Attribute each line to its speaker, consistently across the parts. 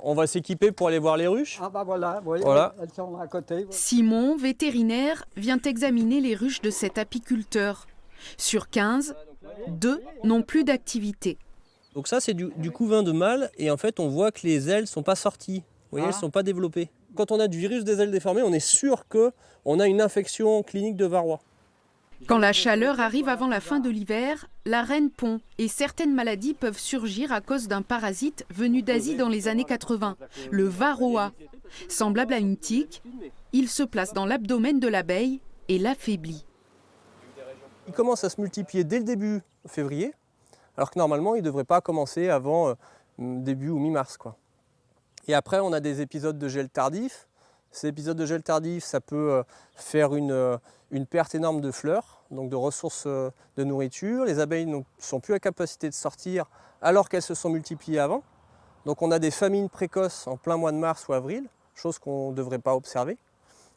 Speaker 1: On va s'équiper pour aller voir les ruches.
Speaker 2: Ah bah voilà, oui,
Speaker 1: Voilà.
Speaker 2: elles sont là à côté.
Speaker 3: Simon, vétérinaire, vient examiner les ruches de cet apiculteur. Sur 15, 2 n'ont plus d'activité.
Speaker 1: Donc ça, c'est du couvain de mâle. Et en fait, on voit que les ailes ne sont pas sorties. Vous voyez, elles ne sont pas développées. Quand on a du virus des ailes déformées, on est sûr qu'on a une infection clinique de varroa.
Speaker 3: Quand la chaleur arrive avant la fin de l'hiver, la reine pond et certaines maladies peuvent surgir à cause d'un parasite venu d'Asie dans les années 80, le varroa. Semblable à une tique, il se place dans l'abdomen de l'abeille et l'affaiblit.
Speaker 1: Il commence à se multiplier dès le début février, alors que normalement, il ne devrait pas commencer avant début ou mi-mars, quoi. Et après, on a des épisodes de gel tardif. Ces épisodes de gel tardif, ça peut faire une perte énorme de fleurs, donc de ressources de nourriture. Les abeilles ne sont plus à capacité de sortir alors qu'elles se sont multipliées avant. Donc on a des famines précoces en plein mois de mars ou avril, chose qu'on ne devrait pas observer,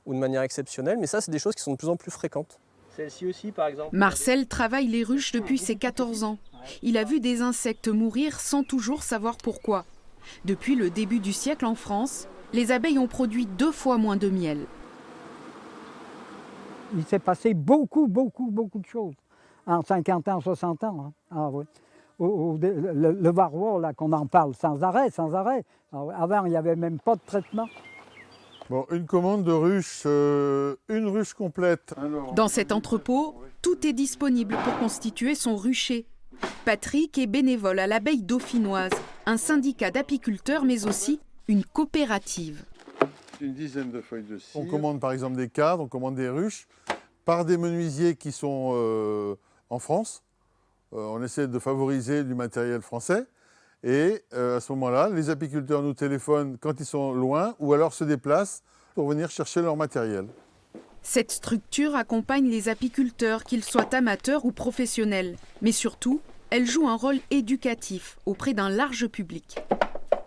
Speaker 1: ou de manière exceptionnelle. Mais ça, c'est des choses qui sont de plus en plus fréquentes. Celle-ci aussi, par exemple.
Speaker 3: Marcel travaille les ruches depuis ses 14 ans. Il a vu des insectes mourir sans toujours savoir pourquoi. Depuis le début du siècle en France, les abeilles ont produit 2 fois moins de miel.
Speaker 2: Il s'est passé beaucoup de choses en 50 ans, 60 ans. Hein. Ah, oui. Le varroa, là, qu'on en parle sans arrêt. Avant, il n'y avait même pas de traitement.
Speaker 4: Bon, une commande de ruche, une ruche complète.
Speaker 3: Dans cet entrepôt, tout est disponible pour constituer son rucher. Patrick est bénévole à l'abeille dauphinoise, un syndicat d'apiculteurs mais aussi une coopérative.
Speaker 4: Une dizaine de feuilles de cire. On commande par exemple des cadres, on commande des ruches par des menuisiers qui sont en France. On essaie de favoriser du matériel français. Et à ce moment-là, les apiculteurs nous téléphonent quand ils sont loin ou alors se déplacent pour venir chercher leur matériel.
Speaker 3: Cette structure accompagne les apiculteurs, qu'ils soient amateurs ou professionnels. Mais surtout, elle joue un rôle éducatif auprès d'un large public.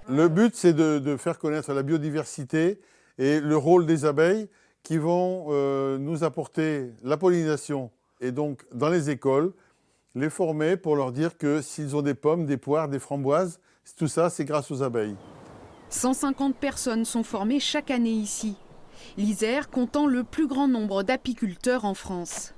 Speaker 4: Le but, c'est de faire connaître la biodiversité et le rôle des abeilles qui vont nous apporter la pollinisation. Et donc, dans les écoles, les former pour leur dire que s'ils ont des pommes, des poires, des framboises, tout ça, c'est grâce aux abeilles.
Speaker 3: 150 personnes sont formées chaque année ici. L'Isère comptant le plus grand nombre d'apiculteurs en France.